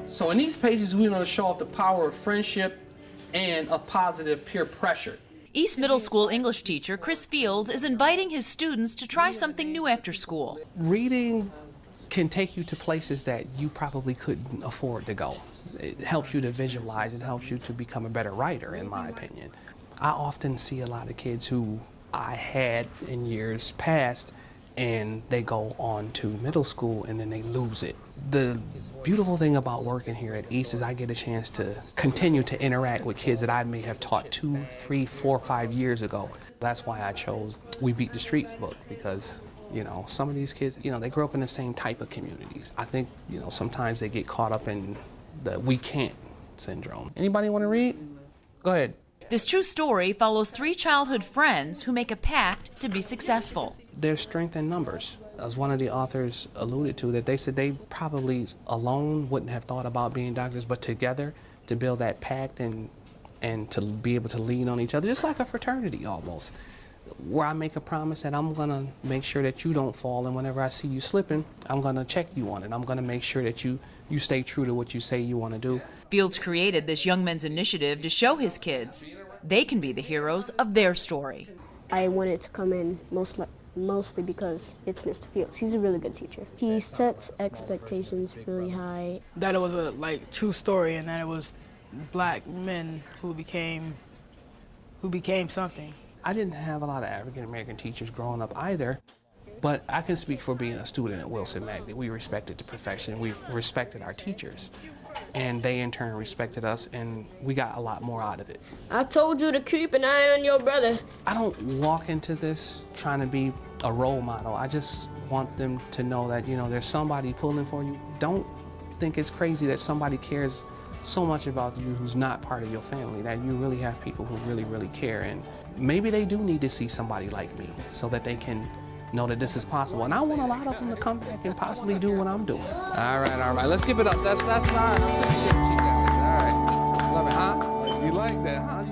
So in these pages, we're going to show off the power of friendship and of positive peer pressure. East Middle School English teacher Chris Fields is inviting his students to try something new after school. Reading can take you to places that you probably couldn't afford to go. It helps you to visualize, it helps you to become a better writer, in my opinion. I often see a lot of kids who I had in years past, and they go on to middle school and then they lose it. The beautiful thing about working here at East is I get a chance to continue to interact with kids that I may have taught 2, 3, 4, 5 years ago. That's why I chose We Beat the Streets book, because you know, some of these kids, you know, they grow up in the same type of communities. I think, you know, sometimes they get caught up in the we can't syndrome. Anybody want to read? Go ahead. This true story follows 3 childhood friends who make a pact to be successful. There's strength in numbers. As one of the authors alluded to, that they said they probably alone wouldn't have thought about being doctors, but together to build that pact and to be able to lean on each other, just like a fraternity almost, where I make a promise that I'm gonna make sure that you don't fall, and whenever I see you slipping, I'm gonna check you on it. I'm gonna make sure that you stay true to what you say you want to do. Fields created this Young Men's Initiative to show his kids they can be the heroes of their story. I wanted to come in mostly because it's Mr. Fields. He's a really good teacher. He sets expectations really high. That it was a true story, and that it was black men who became something. I didn't have a lot of African American teachers growing up either, but I can speak for being a student at Wilson Magnet. We respected the profession, we respected our teachers, and they in turn respected us, and we got a lot more out of it. I told you to keep an eye on your brother. I don't walk into this trying to be a role model. I just want them to know that, you know, there's somebody pulling for you. Don't think it's crazy that somebody cares so much about you who's not part of your family, that you really have people who really, really care, and maybe they do need to see somebody like me so that they can know that this is possible. And I want a lot of them to come back and possibly do what I'm doing. All right. Let's give it up. That's not. All right. Love it, huh? You like that, huh?